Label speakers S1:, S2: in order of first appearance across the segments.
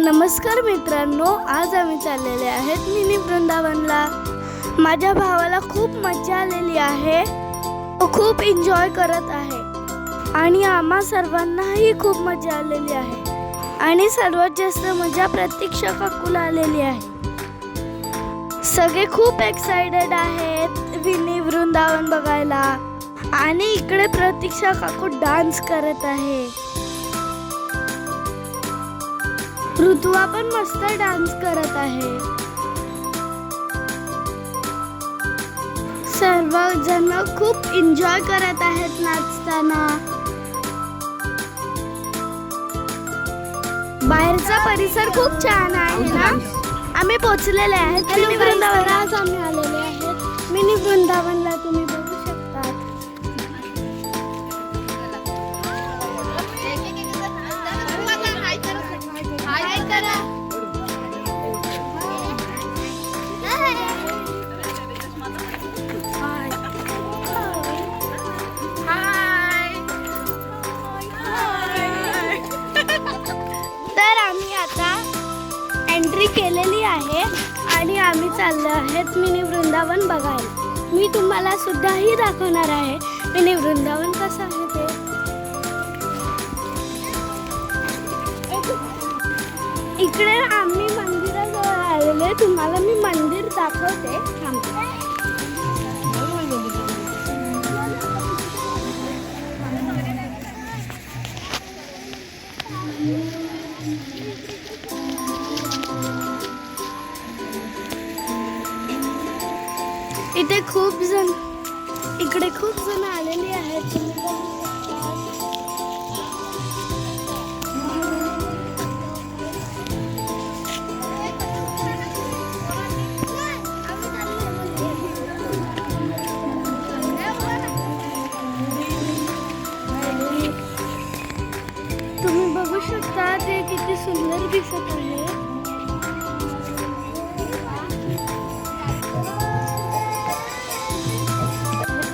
S1: नमस्कार मित्रांनो, आज आम्ही चाललेले आहेत मिनी वृंदावनला। माझ्या भावाला खूप मजा आलेली आहे, तो खूप एन्जॉय करत आहे आणि आम्हा सर्वांनाही खूप मजा आलेली आहे। आणि सर्वात जास्त मजा प्रतीक्षा काकूला आलेली आहे। सगळे खूप एक्साइटेड आहेत मिनी वृंदावन बघायला आणि इकडे प्रतीक्षा काकू डान्स करत आहे। ऋतुवा पण मस्त डान्स करत आहे। सर्वजण खूप एन्जॉय करत आहेत नाचताना। बाहेरचा परिसर खूप छान आहे ना। आम्ही पोहोचलेले आहेत मिनी वृंदावनला। आज आम्ही आलेले आहेत मिनी वृंदावनला, तुम्ही बघू शकता। तर आम्ही आता एंट्री केलेली आहे आणि आम्ही चाललो आहेत मिनी वृंदावन बघायला। मी तुम्हाला सुद्धाही दाखवणार आहे मिनी वृंदावन कसं आहे ते। इकडे आम्ही मंदिराजवळ आलेले, तुम्हाला मी मंदिर दाखवते। इथे इकडे खूप जण आलेली आहेत। तुम्ही बघू शकता ते किती सुंदर दिसत आहे।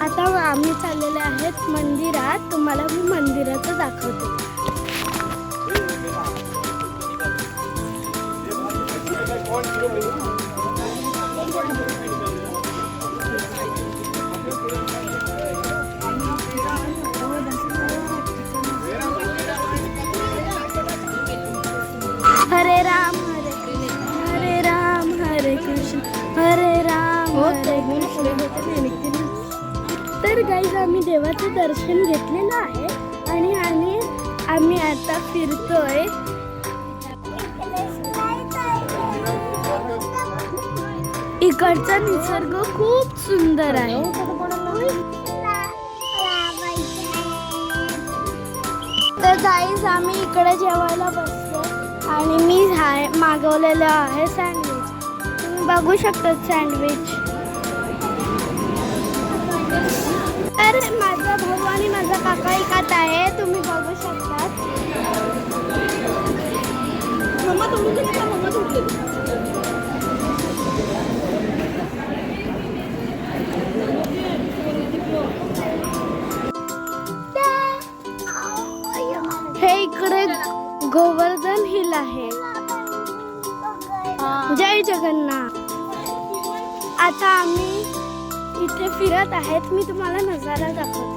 S1: आता आम्ही चाललेले आहेत मंदिरात, तुम्हाला मी मंदिराचं दाखवते। हरे राम हरे कृष्ण हरे राम हरे कृष्ण हरे राम हरे कृष्ण। तर गाईज, आम्ही देवाचं दर्शन घेतलेलं आहे आणि आम्ही आता फिरतोय। इकडचा निसर्ग खूप सुंदर आहे। तर गाईज, आम्ही इकडे जेवायला बसलो आणि मी मागवलेलं आहे सँडविच। तुम्ही बघू शकता सँडविच। तर माझा भाऊ आणि माझा काका एकात आहे, तुम्ही बघू शकता। हे इकडे गोवर्धन हिल आहे। जय जगन्नाथ। आता आम्ही इथे फिरत आहेत, मी तुम्हाला नजारा दाखवते।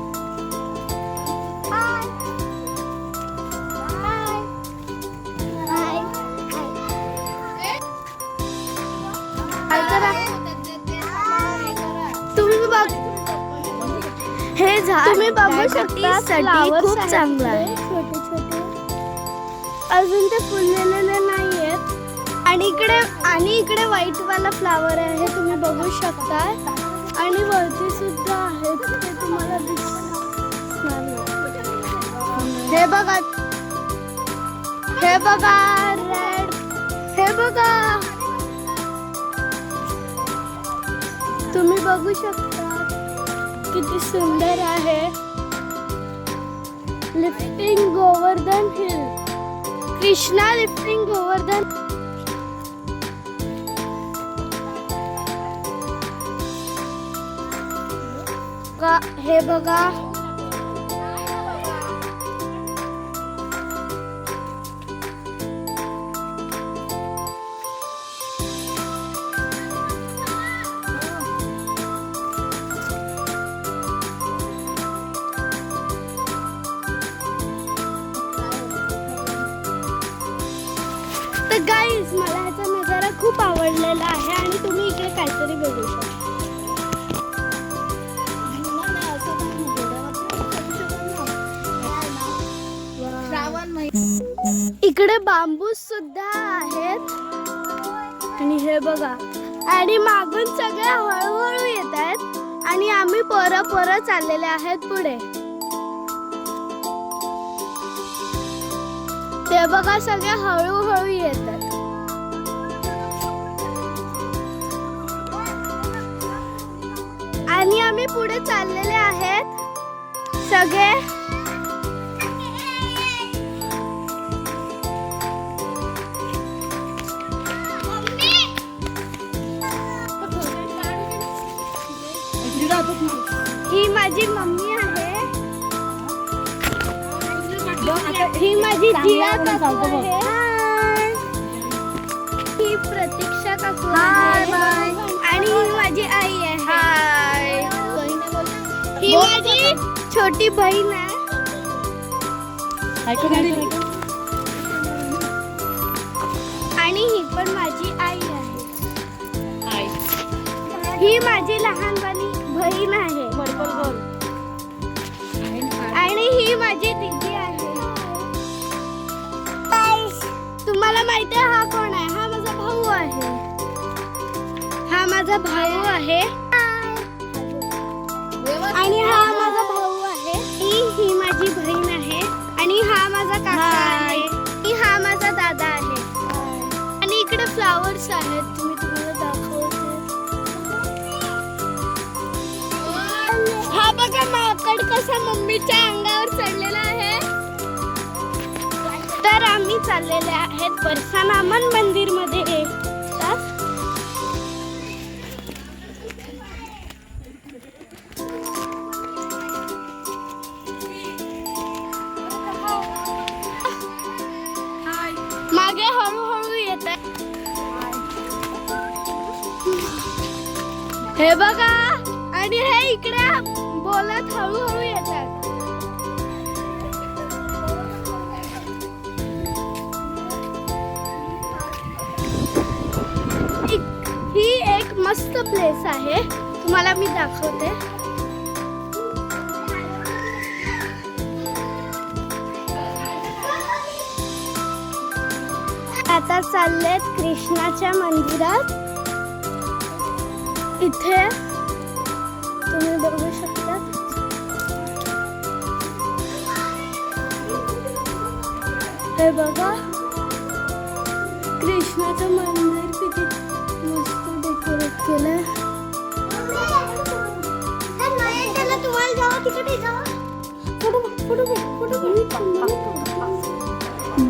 S1: हे झाड तुम्ही बघू शकता, खूप चांगलं आहे। छोटे छोटे अजून ते फुललेले नाहीयेत आणि इकडे व्हाईट वाला फ्लावर आहे, तुम्ही बघू शकता। आणि वरती सुद्धा आहेत, ते तुम्हाला दिसणार। हे बघा रेड, हे बघा, तुम्ही बघू शकता किती सुंदर आहे। Lifting Govardhan hill, Krishna lifting Govardhan. हे बघा, खूप आवडलेला आहे आणि तुम्ही इकडे काहीतरी बघू शकता. इकडे बांबू सुद्धा आहेत आणि हे बघा आणि मागून सगळे हळूहळू येत आहेत आणि आम्ही पोरं चाललेले आहेत पुढे. ते बघा सगळे हळूहळू येतात. आणि आम्ही पुढे चाललेले आहेत सगळे. ही माझी मम्मी आहे. ही माझी जिया काकू आहे. ही प्रतीक्षा काकू आहे आणि ही माझी आई आहे. ही माझी छोटी बहीण आहे. आणि ही पण माझी आई आहे. ही माझी लहान बहीण आहे आणि ही माझी दीदी आहे. तुम्हाला माहिती आहे हा कोण आहे? हा माझा भाऊ आहे. हा माझा भाऊ आहे आणि हा माझा भाऊ आहे. ही माझी बहीण आहे आणि हा माझा काका आहे आणि हा माझा दादा आहे. आणि इकडे फ्लावर्स आहेत. तुम्हाला दाखवते. हा बघा माकड कसा मम्मीच्या अंगावर चढलेला आहे. तर आम्ही चाललेले आहेत परशुराम मंदिर मध्ये. मागे हळूहळू येत आहे. हे बघा आणि हे इकडे बोलत हळूहळू येतात. ही एक मस्त प्लेस आहे. तुम्हाला मी दाखवते. आता चाललेत कृष्णाच्या मंदिरात. इथे तुम्ही बघू शकता. हे बघा कृष्णाचं मंदिर किती मस्त डेकोरेट केलंय.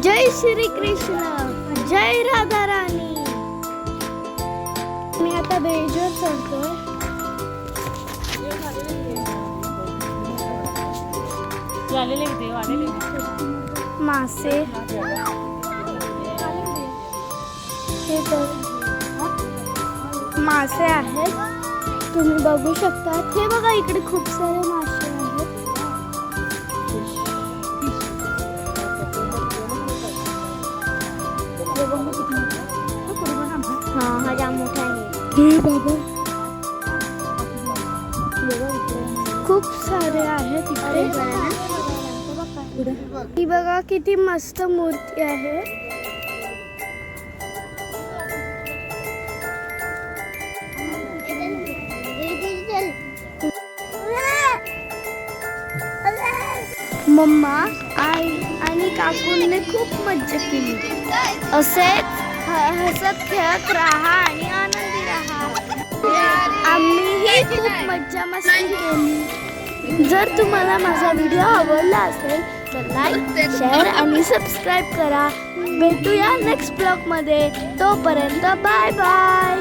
S1: जय श्री कृष्ण, जय राधा राणी. मी आता बेजोर चढतोय. मासे मासे आहेत. तुम्ही बघू शकता. हे बघा इकडे खूप सारे मासे आहेत. हा जाम मोठा आहे. हे बाबा खूप सारे आहेत इकडे. ही बघा किती मस्त मूर्ती आहे. मम्मा, आई आणि काकूंनी खूप मज्जा केली. असेच हसत खेळत राहा आणि आनंदी राहा. आम्हीही खूप मज्जा मस्ती केली. जर तुम्हाला माझा व्हिडिओ आवडला असेल तर लाईक, शेअर आणि सबस्क्राईब करा. भेटूया नेक्स्ट ब्लॉग मध्ये. तोपर्यंत बाय बाय.